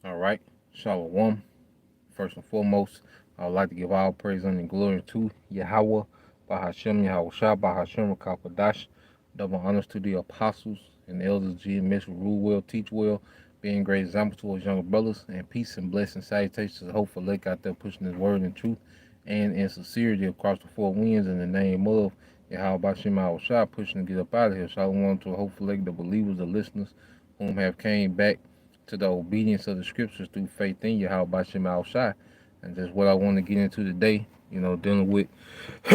All right, Shalom. First and foremost, I would like to give all praise and glory to Yahweh, Bahashem, Yahweh Shah, Bahashem, Rakapadash. Double honors to the apostles and elders, GMS who rule well, teach well, being great example towards younger brothers, and peace and blessing salutations to the hopeful lake out there pushing his word in truth and in sincerity across the four winds in the name of Yahweh Bashem Yahweh Shah, pushing to get up out of here. Shalom to a hopeful lake, the believers, the listeners, whom have came back to the obedience of the scriptures through faith in Yahweh Bashem Yahweh Shah. And that's what I want to get into today, dealing with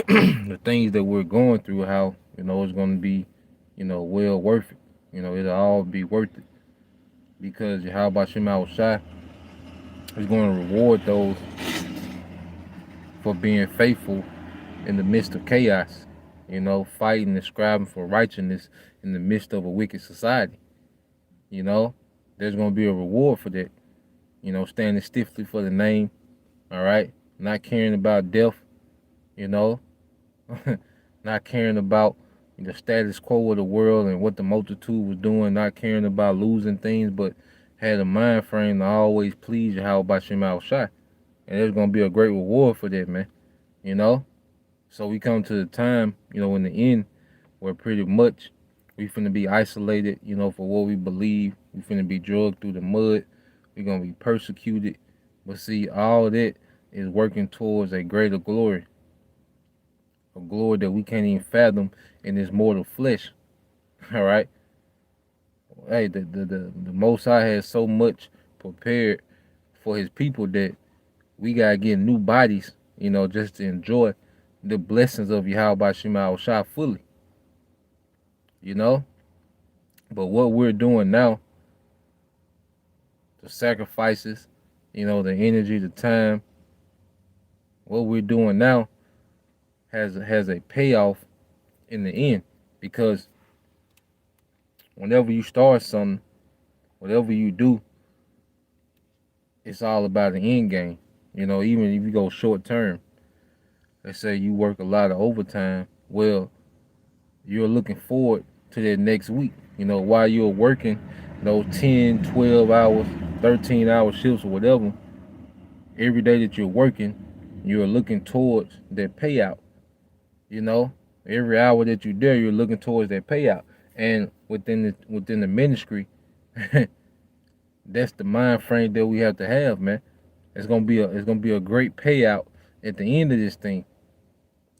the things that we're going through, how, it's going to be, well worth it. It'll all be worth it because Yahweh Shema Shai is going to reward those for being faithful in the midst of chaos, fighting and striving for righteousness in the midst of a wicked society. There's going to be a reward for that, standing stiffly for the name, all right, not caring about death, you know, not caring about the status quo of the world and what the multitude was doing, not caring about losing things, but had a mind frame to always please Yahweh Bashem Al Shai. And there's gonna be a great reward for that, man. You know? So we come to the time, in the end, where pretty much we finna be isolated, for what we believe. We finna be drugged through the mud. We gonna be persecuted. But see, all that is working towards a greater glory. A glory that we can't even fathom in this mortal flesh. All right. Hey, the Most High has so much prepared for His people that we gotta get new bodies, just to enjoy the blessings of Yahweh Shema Shah fully. But what we're doing now, the sacrifices, the energy, the time, what we're doing now has a payoff in the end, because whenever you start something, whatever you do, it's all about the end game. Even if you go short term, let's say you work a lot of overtime, well, you're looking forward to that next week. While you're working those 10, 12 hours, 13-hour shifts or whatever, every day that you're working, you're looking towards that payout. Every hour that you're there, you're looking towards that payout. And within the ministry, that's the mind frame that we have to have, man. It's gonna be a great payout at the end of this thing,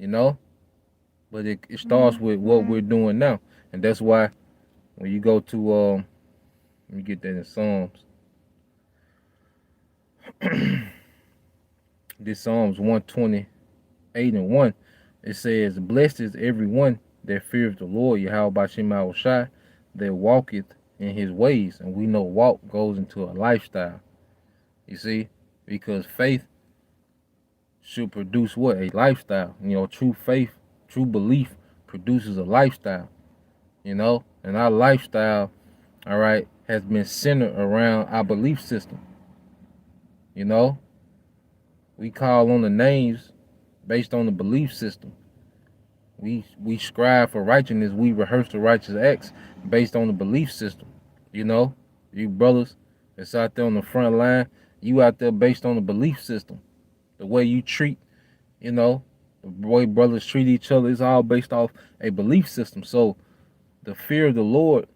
But it starts with what we're doing now, and that's why when you go to let me get that in Psalms. This Psalms 128:1. It says, "Blessed is everyone that feareth the Lord, Yahweh Bashem Shai, that walketh in His ways." And we know walk goes into a lifestyle. You see, because faith should produce what? A lifestyle. True faith, true belief produces a lifestyle. And our lifestyle, all right, has been centered around our belief system. We call on the names based on the belief system. We strive for righteousness. We rehearse the righteous acts based on the belief system. You brothers that's out there on the front line, you out there based on the belief system. The way you treat, the way brothers treat each other is all based off a belief system. So the fear of the Lord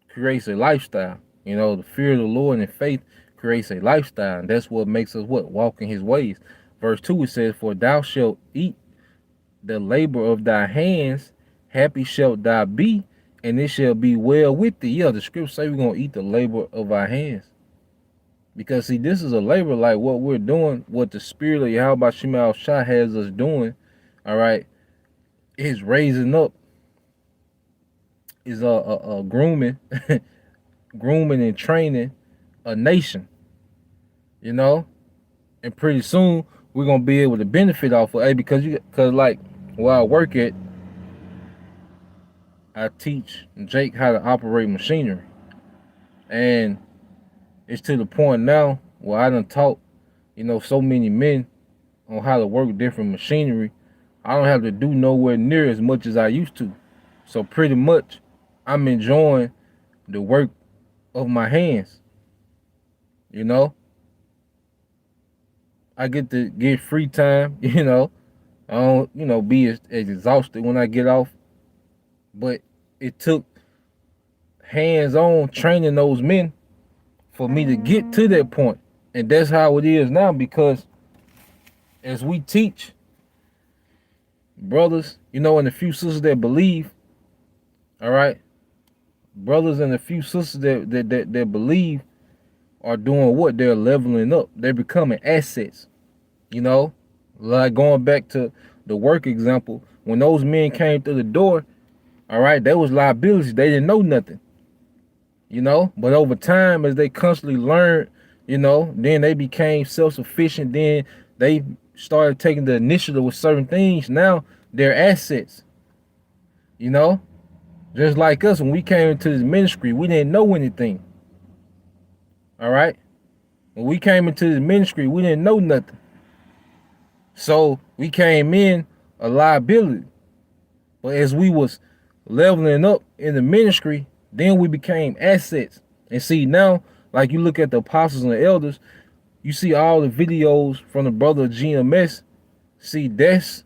creates a lifestyle. The fear of the Lord and faith creates a lifestyle. And that's what makes us what? Walk in His ways. Verse 2, it says, "For thou shalt eat the labor of thy hands, happy shalt thou be, and it shall be well with thee." Yeah, the scripture say we're going to eat the labor of our hands. Because, see, this is a labor like what we're doing, what the Spirit of Yahweh Shema Shah has us doing, all right, is raising up, is grooming, grooming and training a nation, and pretty soon we're going to be able to benefit off of it, because like where I work at, I teach Jake how to operate machinery. And it's to the point now where I done taught, so many men on how to work different machinery. I don't have to do nowhere near as much as I used to. So pretty much I'm enjoying the work of my hands. You know, I get to get free time. You know, I don't, be as exhausted when I get off. But it took hands-on training those men for me to get to that point. And that's how it is now, because as we teach brothers, and a few sisters that believe, all right, brothers and a few sisters that believe are doing what? They're leveling up. They're becoming assets, you know? Like going back to the work example, when those men came through the door, all right, there was liabilities. They didn't know nothing, But over time, as they constantly learned, then they became self-sufficient. Then they started taking the initiative with certain things. Now they're assets, you know? Just like us, when we came into this ministry, we didn't know anything. All right? When we came into this ministry, we didn't know nothing. So we came in a liability. But as we was leveling up in the ministry, then we became assets. And see, now, like you look at the apostles and the elders, you see all the videos from the brother of GMS. See, that's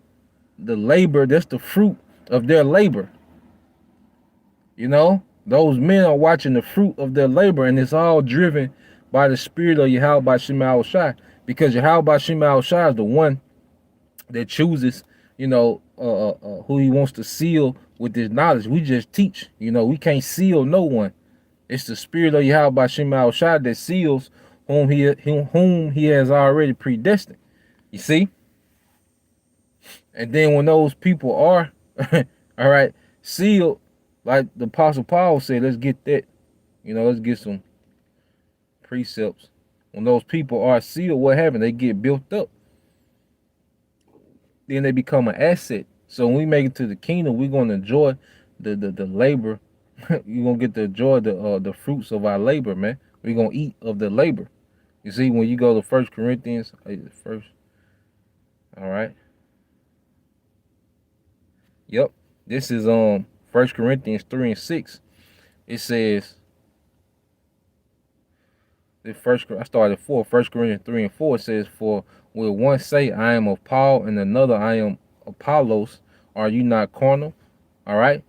the labor, that's the fruit of their labor. Those men are watching the fruit of their labor, and it's all driven by the spirit of Yahweh Shema Shai, because Yahweh Shema Shai is the one that chooses, who he wants to seal with this knowledge. We just teach, we can't seal no one. It's the spirit of Yahweh Shema Shai that seals whom he has already predestined. You see? And then when those people are, all right, sealed, like the Apostle Paul said, let's get that, let's get some precepts. When those people are sealed, what happens? They get built up. Then they become an asset. So when we make it to the kingdom, we're going to enjoy the labor. You're going to get to enjoy the fruits of our labor, man. We're going to eat of the labor. You see, when you go to 1 Corinthians, first, all right. Yep. This is 1 Corinthians 3 and 6. It says, I started at 4. 1 Corinthians 3 and 4 says, for will one say, I am of Paul, and another, I am Apollos? Are you not carnal? All right.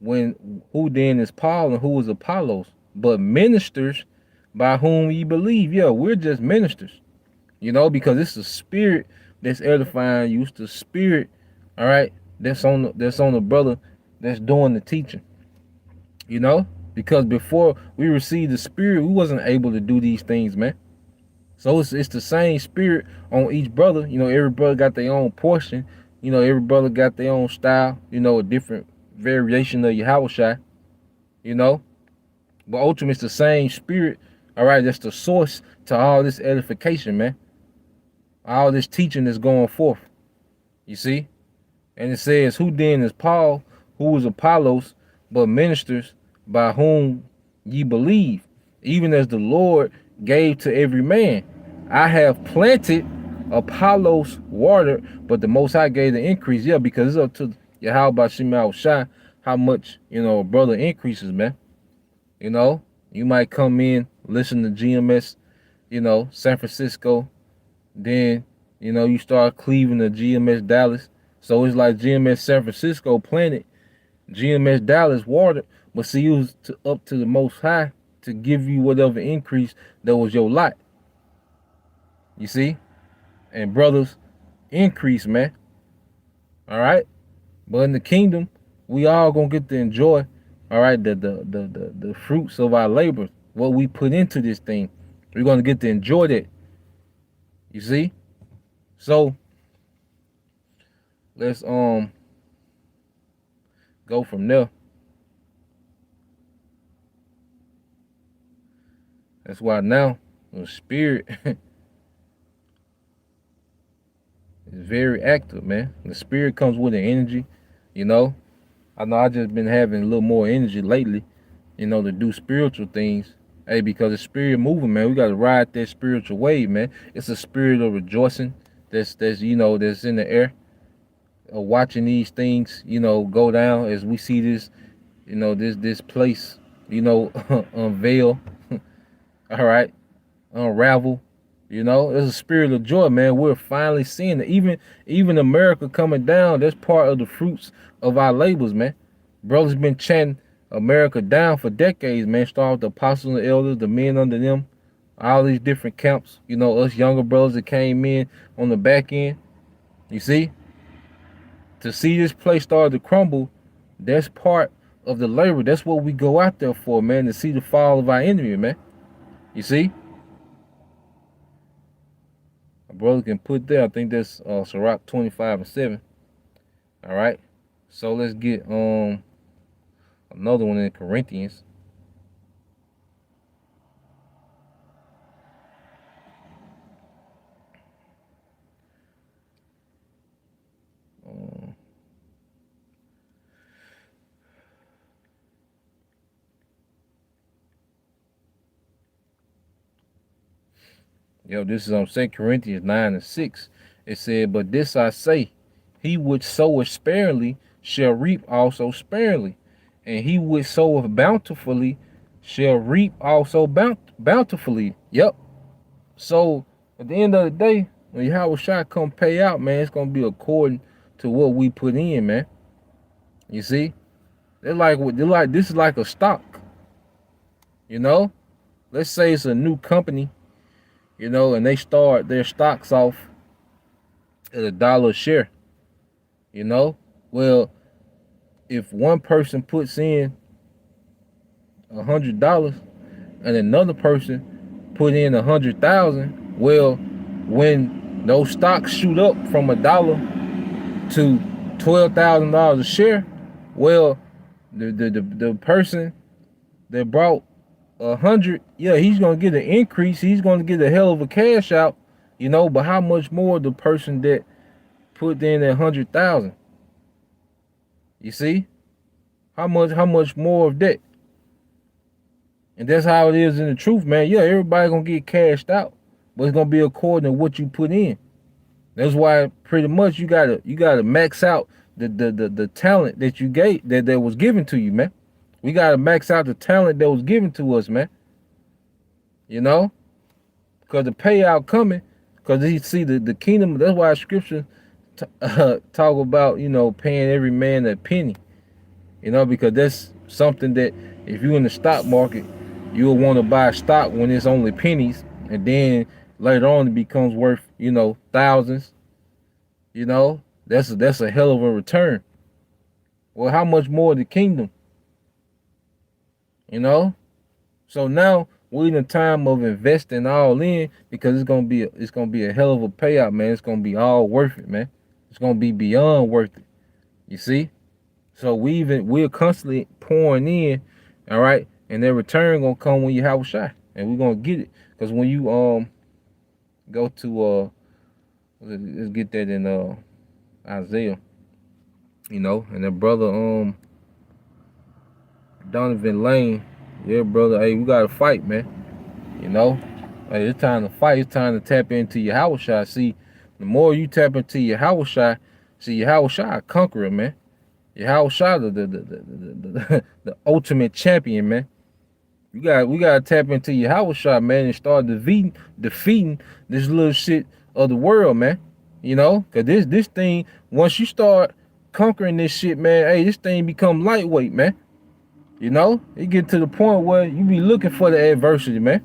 Who then is Paul and who is Apollos? But ministers by whom ye believe. Yeah, we're just ministers, because it's the spirit that's edifying you. It's the spirit, all right, that's on the brother that's doing the teaching. Because before we received the spirit, we wasn't able to do these things, man. So it's the same spirit on each brother. Every brother got their own portion. Every brother got their own style. A different variation of Yahweh, But ultimately, it's the same spirit. All right, that's the source to all this edification, man. All this teaching that's going forth. You see? And it says, who then is Paul, who is Apollos, but ministers by whom ye believe, even as the Lord gave to every man. I have planted, Apollos watered, but the Most High gave the increase. Yeah, because it's up to Yahweh Shema Shai how much, a brother increases, man. You might come in, listen to GMS, San Francisco. Then, you start cleaving to GMS Dallas. So it's like GMS San Francisco planted, GMS Dallas watered, but see, it was up to the Most High to give you whatever increase that was your lot. You see? And brothers, increase, man. All right? But in the kingdom, we all gonna get to enjoy, all right, the fruits of our labor, what we put into this thing. We're gonna get to enjoy that. You see? So let's go from there. That's why now the spirit is very active, man. The spirit comes with an energy, I know I just been having a little more energy lately, to do spiritual things. Hey, because the spirit moving, man, we gotta ride that spiritual wave, man. It's a spirit of rejoicing that's that's in the air. Watching these things, go down as we see this, this place, unveil. All right. unravel. You know, it's a spirit of joy, man. We're finally seeing it. Even America coming down, that's part of the fruits of our labors, man. Brothers been chanting America down for decades, man. Start with the apostles and elders, the men under them, all these different camps. You know, us younger brothers that came in on the back end. You see, to see this place start to crumble, that's part of the labor. That's what we go out there for, man. To see the fall of our enemy, man. You see. A brother can put there. I think that's Sirach 25:7. All right. So let's get another one in Corinthians. This is 2 Corinthians 9:6. It said, "But this I say, he which soweth sparingly shall reap also sparingly, and he which soweth bountifully shall reap also bountifully." Yep. So at the end of the day, when Yahweh Shai come pay out, man, it's gonna be according to what we put in, man. You see, they're like this is like a stock. You know, let's say it's a new company, you know, and they start their stocks off at $1 a share. You know, well, if one person puts in $100 and another person put in 100,000, well, when those stocks shoot up from $1 to $12,000 a share, well, the person that brought 100, yeah, he's gonna get an increase. He's gonna get a hell of a cash out, you know. But how much more the person that put in 100,000? You see, how much more of that? And that's how it is in the truth, man. Yeah, everybody gonna get cashed out, but it's gonna be according to what you put in. That's why pretty much you gotta max out the talent that you gave that was given to you, man. We gotta max out the talent that was given to us, man. You know, because the payout coming, because you see the kingdom. That's why scripture talk about, you know, paying every man a penny. You know, because that's something that if you're in the stock market, you'll want to buy stock when it's only pennies, and then later on it becomes worth, you know, thousands. You know, that's a hell of a return. Well, how much more the kingdom? You know, so now we're in a time of investing all in, because it's gonna be a hell of a payout, man. It's gonna be all worth it, man. It's gonna be beyond worth it. You see? So we're constantly pouring in, all right, and their return gonna come when you have a shot, and we're gonna get it. Because when you go to let's get that in Isaiah, you know, and the brother Donovan Lane, yeah, brother, hey, we gotta fight, man. You know, hey, it's time to fight. It's time to tap into your Yahweh Shai. See, the more you tap into your Yahweh Shai, see, your Yahweh Shai a conqueror, man. Your Yahweh Shai, the ultimate champion, man. We gotta tap into your Yahweh Shai, man, and start defeating this little shit of the world, man. You know, cause this thing, once you start conquering this shit, man, hey, this thing become lightweight, man. You know, it get to the point where you be looking for the adversity, man.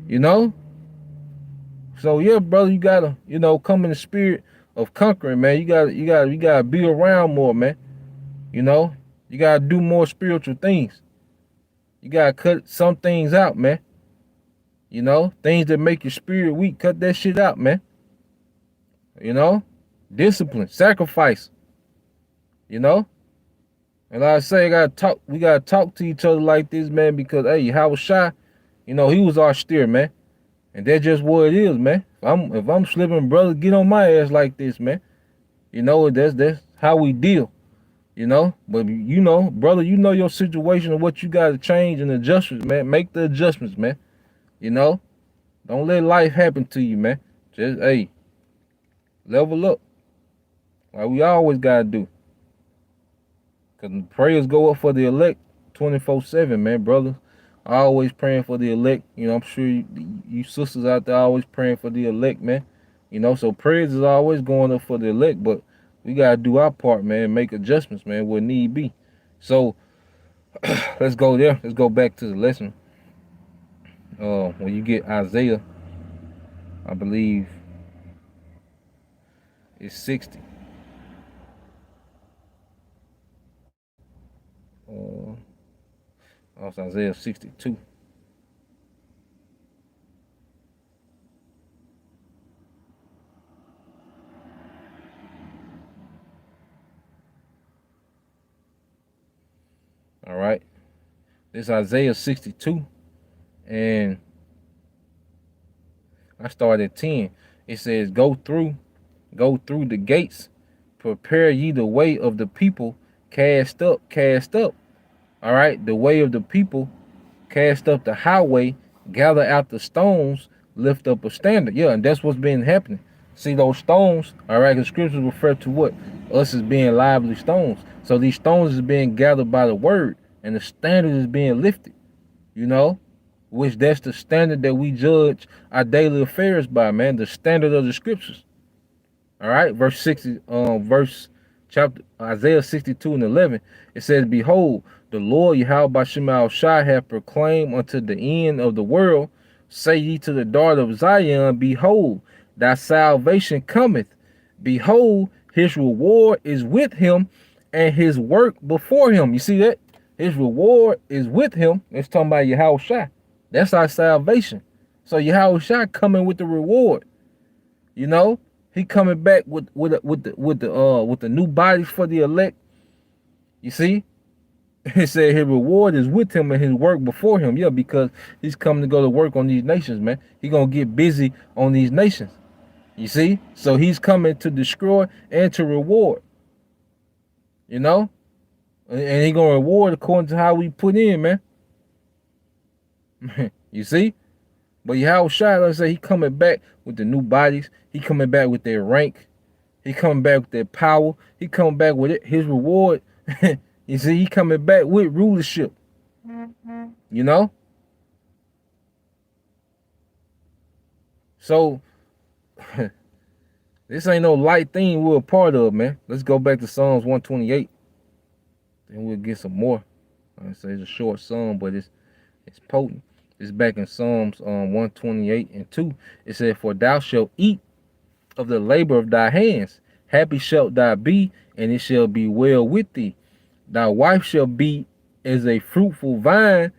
You know? So yeah, brother, you gotta, you know, come in the spirit of conquering, man. You gotta be around more, man. You know? You gotta do more spiritual things. You gotta cut some things out, man. You know, things that make your spirit weak, cut that shit out, man. You know? Discipline, sacrifice. You know? And like I say, we gotta talk to each other like this, man, because hey, Yahweh Shai, you know, he was our steer, man. And that's just what it is, man. If I'm slipping, brother, get on my ass like this, man. You know, that's how we deal. You know, but you know, brother, you know your situation and what you gotta change and adjustments, man. Make the adjustments, man. You know, don't let life happen to you, man. Just hey, level up, like we always gotta do. Cause prayers go up for the elect 24/7, man, brother. always praying for the elect. You know, I'm sure you sisters out there always praying for the elect, man. You know, so prayers is always going up for the elect, but we gotta do our part, man. Make adjustments, man, where need be. So let's go there. Let's go back to the lesson. When you get Isaiah, I believe it's 60. Uh, also Isaiah 62. All right. This Isaiah 62, and I start at 10. It says, go through the gates, prepare ye the way of the people, cast up, cast up. All right, the way of the people, cast up the highway, gather out the stones, lift up a standard. Yeah, and that's what's been happening. See those stones, all right, the scriptures refer to what? Us as being lively stones. So these stones is being gathered by the word, and the standard is being lifted, you know, which that's the standard that we judge our daily affairs by, man, the standard of the scriptures. All right, verse 60, verse chapter Isaiah 62 and 11. It says, behold, the Lord Yahweh Bashim Shai hath proclaimed unto the end of the world, say ye to the daughter of Zion, behold, thy salvation cometh. Behold, his reward is with him, and his work before him. You see that? His reward is with him. It's talking about Yahweh Shai. That's our salvation. So Yahweh Shai coming with the reward. You know, he coming back with the new bodies for the elect. You see, he said his reward is with him and his work before him. Yeah, because he's coming to go to work on these nations, man. He gonna get busy on these nations. You see, so he's coming to destroy and to reward. You know, and he gonna reward according to how we put in, man. You see. But Yahweh Shai, let's say he coming back with the new bodies. He coming back with their rank. He coming back with their power. He coming back with it, his reward. You see, he coming back with rulership. You know? So, this ain't no light thing we're a part of, man. Let's go back to Psalms 128. And we'll get some more. I say it's a short psalm, but it's potent. It's back in Psalms 128 and 2. It said, for thou shalt eat of the labor of thy hands. Happy shalt thou be, and it shall be well with thee. Thy wife shall be as a fruitful vine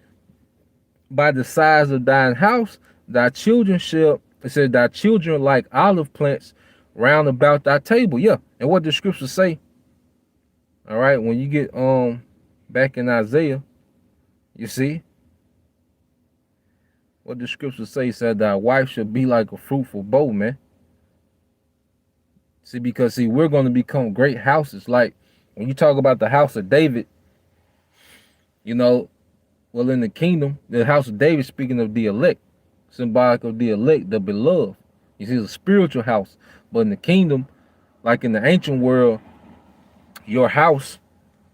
by the sides of thine house. Thy children shall, it says, thy children like olive plants round about thy table. Yeah, and what the scriptures say, all right, when you get back in Isaiah, you see, what the scriptures say said thy wife should be like a fruitful bow, man. See, because we're going to become great houses. Like when you talk about the house of David, you know, well, in the kingdom, the house of David, speaking of the elect, symbolic of the elect, the beloved. You see, it's a spiritual house. But in the kingdom, like in the ancient world, your house,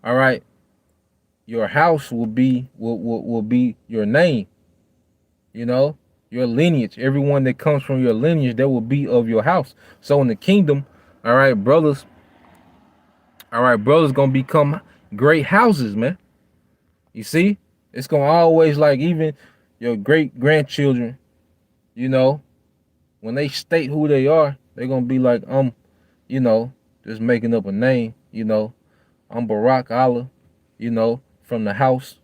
all right, your house will be your name. You know, your lineage, everyone that comes from your lineage, that will be of your house. So in the kingdom, all right, brothers gonna become great houses, man. You see, it's gonna always, like, even your great grandchildren, you know, when they state who they are, they're gonna be like, you know, just making up a name, you know, I'm Barack Allah, you know, from the house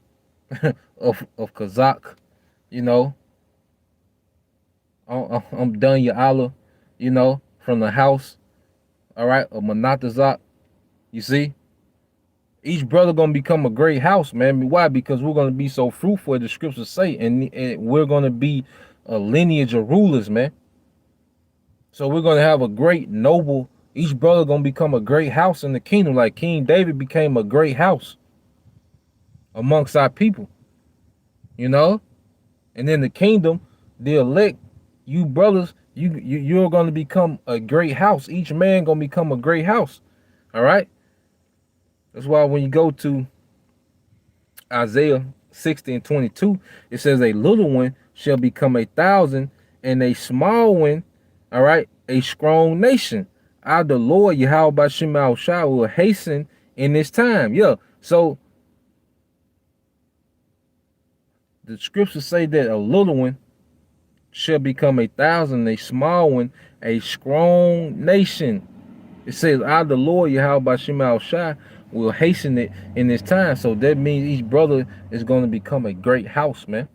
of Kazakh, you know. I'm Dunya Allah, you know, from the house, all right, of Manatazak. You see, each brother gonna become a great house, man. Why? Because we're gonna be so fruitful, as the scriptures say, and we're gonna be a lineage of rulers, man. So we're gonna have a great noble. Each brother gonna become a great house in the kingdom, like King David became a great house amongst our people, you know. And in the kingdom, the elect, you brothers, you're going to become a great house. Each man going to become a great house. All right. That's why when you go to Isaiah 60 and 22, it says a little one shall become 1,000, and a small one, all right, a strong nation. Our the Lord Yahweh Bashim Al Shah will hasten in this time. Yeah. So the scriptures say that a little one shall become 1,000, a small one, a strong nation. It says, "I, the Lord Yahweh Bashim Al Shah, will hasten it in this time." So that means each brother is going to become a great house, man.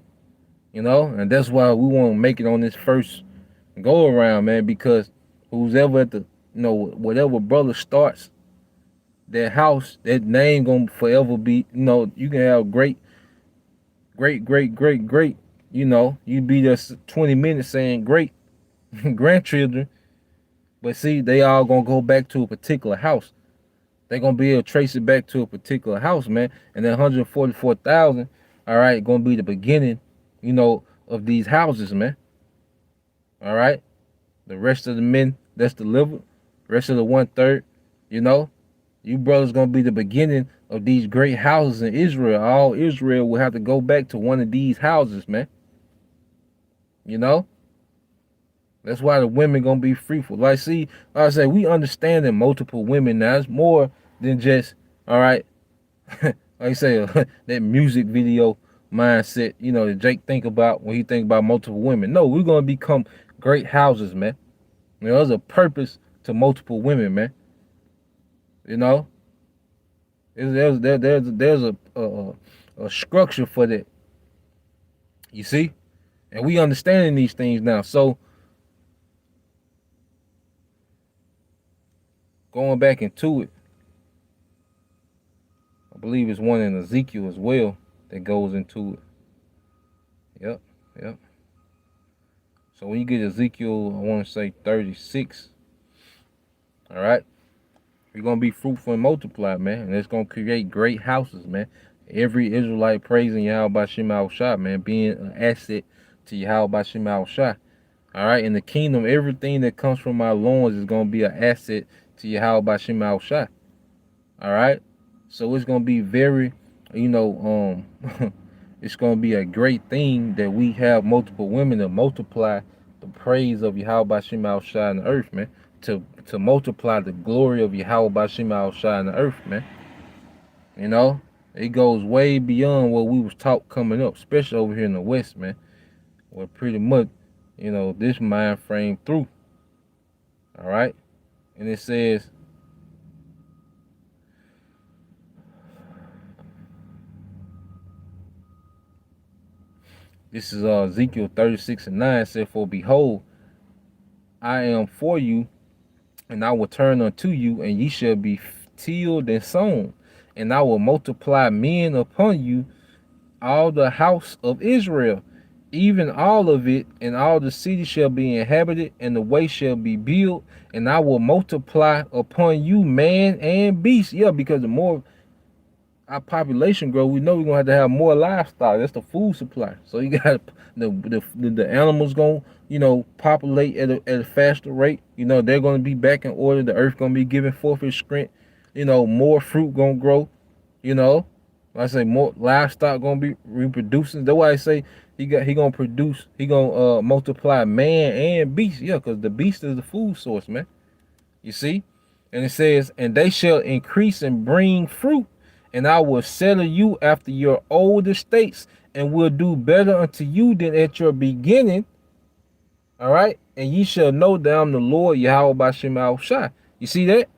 You know, and that's why we want to make it on this first go around, man. Because who's ever at the, whatever brother starts that house, that name gonna forever be. You can have great, great, great, great, great. You be just 20 minutes saying great grandchildren, but see, they all gonna go back to a particular house. They're gonna be able to trace it back to a particular house, man. And that 144,000, all right, gonna be the beginning, of these houses, man. All right. The rest of the men that's delivered, rest of the 1/3, you brothers gonna be the beginning of these great houses in Israel. All Israel will have to go back to one of these houses, man. You know? That's why the women gonna be fruitful. Like, see, like I say, we understand that multiple women now. It's more than just, all right, like I say, that music video mindset, that Jake think about when he think about multiple women. No, we're gonna become great houses, man. There's a purpose to multiple women, man. There's a structure for that. You see, and we understanding these things now. So going back into it, I believe it's one in Ezekiel as well that goes into it. Yep. So when you get Ezekiel, I want to say 36. All right. You're going to be fruitful and multiply, man. And it's going to create great houses, man. Every Israelite praising Yahweh Bashim Al Shah, man, being an asset to Yahweh Bashim Al Shah. All right. In the kingdom, everything that comes from my loins is going to be an asset to Yahweh Bashim Al Shah. All right. So it's going to be very, it's going to be a great thing that we have multiple women to multiply the praise of Yahweh Bashim Al Shah in the earth, man. To multiply the glory of Yahweh Bashim Al Shah in the earth, man. It goes way beyond what we was taught coming up, especially over here in the West, man. Where pretty much, this mind frame through. All right. And it says, this is Ezekiel 36:9, said, "For behold, I am for you, and I will turn unto you, and ye shall be tilled and sown, and I will multiply men upon you, all the house of Israel, even all of it, and all the cities shall be inhabited, and the way shall be built, and I will multiply upon you man and beast." Yeah, because the more our population grow, we know we're gonna have to have more livestock. That's the food supply. So you got the animals gonna populate at a faster rate. They're gonna be back in order. The earth gonna be giving forth its strength. More fruit gonna grow. Like I say, more livestock gonna be reproducing. That's why I say he gonna produce. He gonna multiply man and beast. Yeah, because the beast is the food source, man. You see, and it says, "And they shall increase and bring fruit. And I will settle you after your old estates, and will do better unto you than at your beginning." All right. "And ye shall know that I'm the Lord Yahweh Bashim Al Shah." You see that?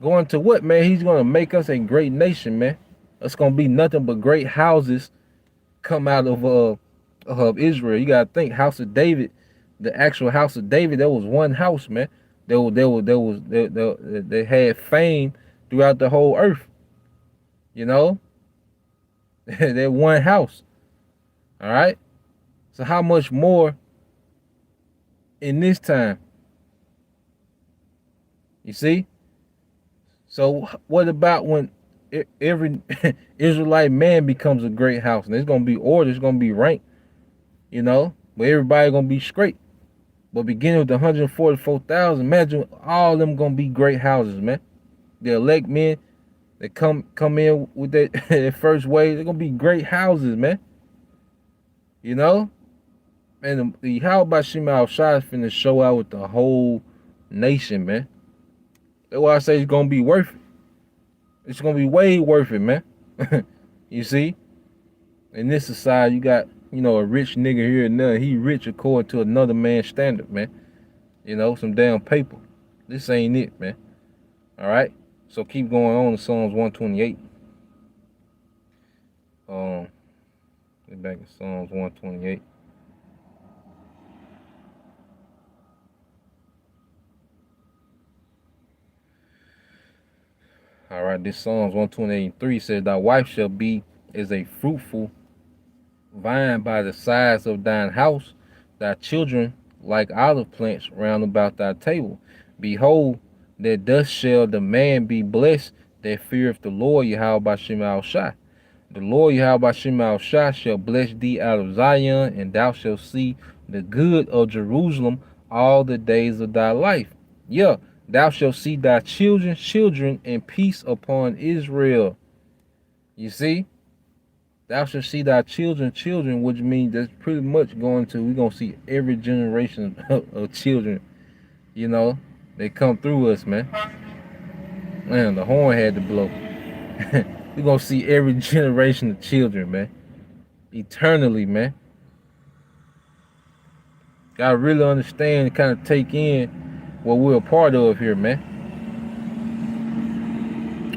Going to what, man? He's going to make us a great nation, man. It's going to be nothing but great houses come out of Israel. You got to think, House of David, the actual House of David, there was one house, man. They had fame throughout the whole earth. That one house. All right. So how much more in this time? You see? So what about when every Israelite man becomes a great house? And there's gonna be order, it's gonna be ranked, but everybody gonna be straight. But beginning with the 144,000, imagine all of them gonna be great houses, man. The elect men, that come in with that first wave, they're gonna be great houses, man. You know? And the how about Shema Shai is finna show out with the whole nation, man. That's why I say it's gonna be worth it. It's gonna be way worth it, man. You see? In this society, you got, a rich nigga here and there. He rich according to another man's standard, man. Some damn paper. This ain't it, man. All right? So keep going on to Psalms 128. Get back to Psalms 128. All right, this Psalms 128:3 says, "Thy wife shall be as a fruitful vine by the sides of thine house, thy children like olive plants round about thy table. Behold, that thus shall the man be blessed that feareth the Lord Yahweh Bashem Al Shai. The Lord Yahweh Bashem Al Shai shall bless thee out of Zion, and thou shalt see the good of Jerusalem all the days of thy life. Yeah, thou shalt see thy children's children, and peace upon Israel." You see? Thou shalt see thy children's children, which means that's pretty much we're going to see every generation of children, they come through us, man. Man, the horn had to blow. We're going to see every generation of children, man. Eternally, man. Gotta really understand and kind of take in what we're a part of here, man.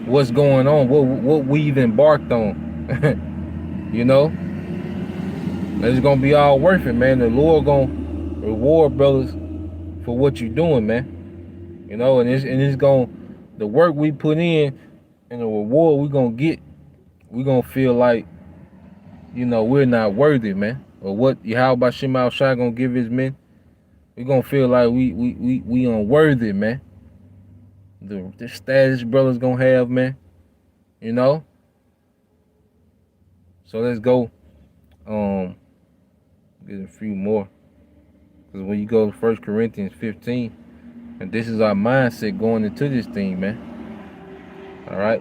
What's going on, what we've embarked on. It's gonna be all worth it, man. The Lord gonna reward brothers for what you're doing, man. And it's gonna, the work we put in and the reward we gonna get, we gonna feel like, we're not worthy, man. Or what Yahweh Shema Shai gonna give his men. We gonna feel like we unworthy, man. The status brothers gonna have, man. So let's go. Get a few more. Because when you go to 1 Corinthians 15, and this is our mindset going into this thing, man. All right.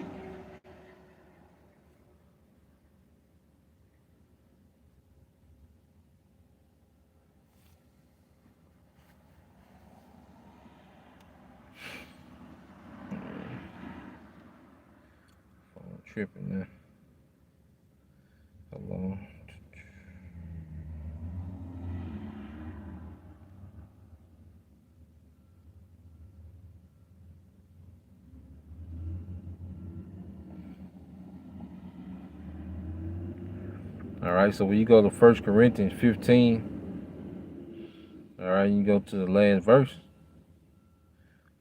I'm tripping now. Hold on. All right, so when you go to 1 Corinthians 15, all right, you go to the last verse.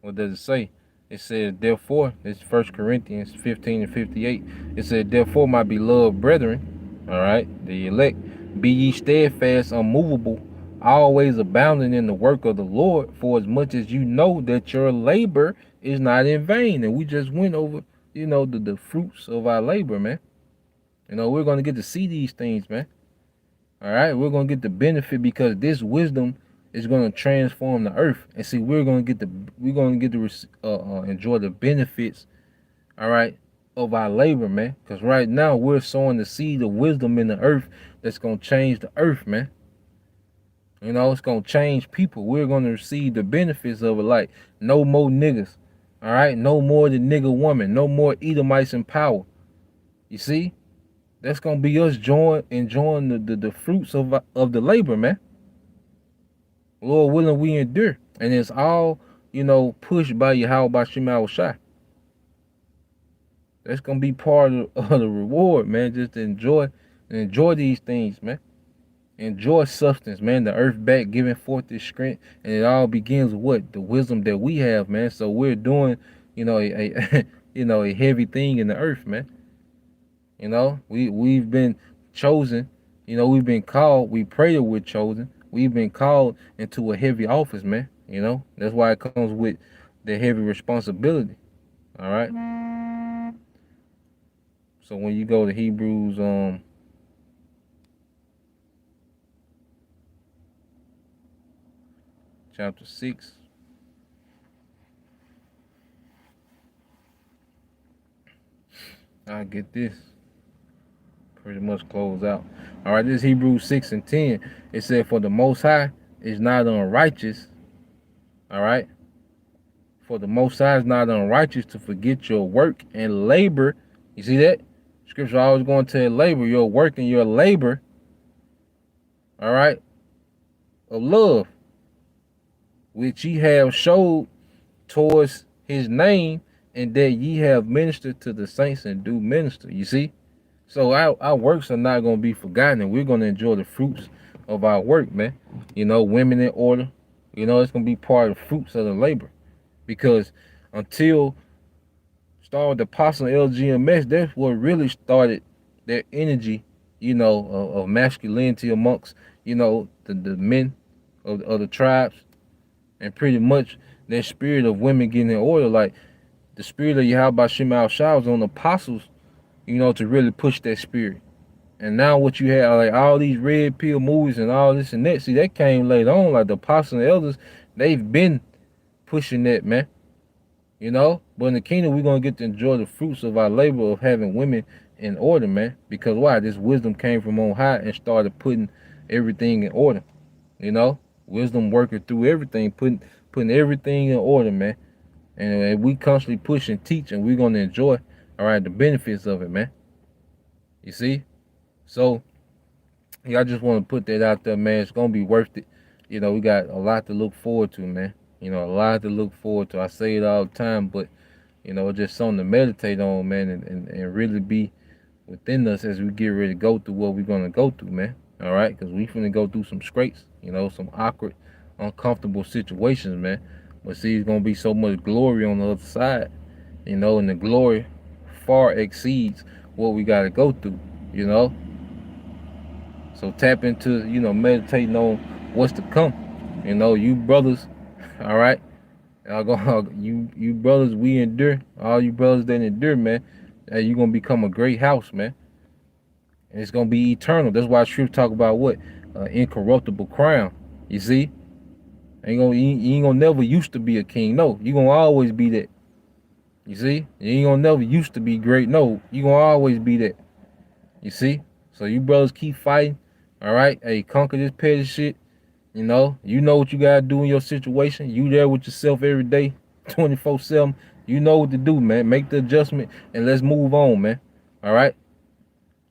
What does it say? It says, therefore, it's 1 Corinthians 15 and 58. It said, therefore, my beloved brethren, all right, the elect, be ye steadfast, unmovable, always abounding in the work of the Lord, for as much as you know that your labor is not in vain. And we just went over, the fruits of our labor, man. We're going to get to see these things, man. All right, we're going to get the benefit because this wisdom is going to transform the earth. And see, we're going to get to enjoy the benefits, all right, of our labor, man. Because right now we're sowing the seed of wisdom in the earth that's going to change the earth, man. It's going to change people. We're going to receive the benefits of it, like no more niggas, all right? No more the nigga woman, no more Edomites in power. You see? That's gonna be us enjoying the fruits of the labor, man. Lord willing, we endure, and it's all pushed by Yahweh by Shema Shai. That's gonna be part of the reward, man. Just to enjoy these things, man. Enjoy substance, man. The earth back giving forth this strength, and it all begins with what the wisdom that we have, man. So we're doing, a a heavy thing in the earth, man. We've been chosen. We've been called. We pray that we're chosen. We've been called into a heavy office, man. That's why it comes with the heavy responsibility. All right. So when you go to Hebrews, chapter 6. I get this. Pretty much close out. All right, this Hebrews 6 and 10. It said, "For the Most High is not unrighteous." All right, for the Most High is not unrighteous to forget your work and labor. You see that? Scripture always going to tell labor, your work and your labor. All right, of love, which ye have showed towards His name, and that ye have ministered to the saints and do minister. You see? So our works are not going to be forgotten, and we're going to enjoy the fruits of our work, man. You know, women in order. You know, it's going to be part of the fruits of the labor. Because until started the apostle LGMS, that's what really started their energy, you know, of masculinity amongst, you know, the men of the tribes. And pretty much that spirit of women getting in order, like the spirit of Yahweh Shema Shah was on the apostles, you know, to really push that spirit. And now what you have, like all these red pill movies and all this and that, see, that came later on. Like the apostles and elders, they've been pushing that, man. You know? But in the kingdom, we're going to get to enjoy the fruits of our labor of having women in order, man. Because why? This wisdom came from on high and started putting everything in order. You know? Wisdom working through everything, putting everything in order, man. And we constantly push and teach, and we're going to enjoy, all right, the benefits of it, man. You see? So, yeah, I just want to put that out there, man. It's gonna be worth it. You know, we got a lot to look forward to, man. You know, a lot to look forward to. I say it all the time, but you know, it's just something to meditate on, man, and really be within us as we get ready to go through what we're gonna go through, man. All right, because we finna go through some scrapes, you know, some awkward, uncomfortable situations, man. But see, it's gonna be so much glory on the other side, you know, and the glory far exceeds what we gotta go through, you know. So tap into, you know, meditating on what's to come. You know, you brothers, all right. I'll go. You brothers, we endure. All you brothers that endure, man, you gonna become a great house, man. And it's gonna be eternal. That's why Scripture talk about what incorruptible crown. You see, you ain't gonna never used to be a king. No, you gonna always be that. You see, you ain't gonna never used to be great. No, you gonna always be that. You see, so you brothers keep fighting. All right, hey, conquer this petty shit. You know what you gotta do in your situation. You there with yourself every day, 24/7. You know what to do, man. Make the adjustment and let's move on, man. All right.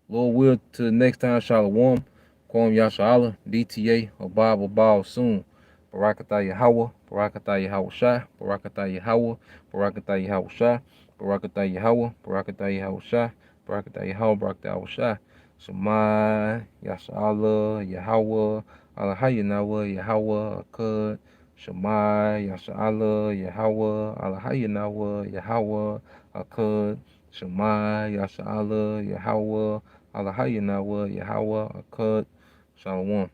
Lord will to the next time. Shalom. Kwam Yashala. DTA. Abab Abal soon. Barakatah Yahweh. Barakatah Yahweh Shah. Barakatah Yahweh. Barakatah Yahweh Shah. Barakatah Yahweh. Barakatah Yahweh Shah. Barakatah Yahweh. Barakatah Yahweh Shah. Shema Yashala Yahweh. Alahayanawa Yahweh Akkad. Shema Yashala Yahweh. Alahayanawa Yahweh Akkad. Shema Yashala Yahweh. Alahayanawa Yahweh Akkad. Shalom.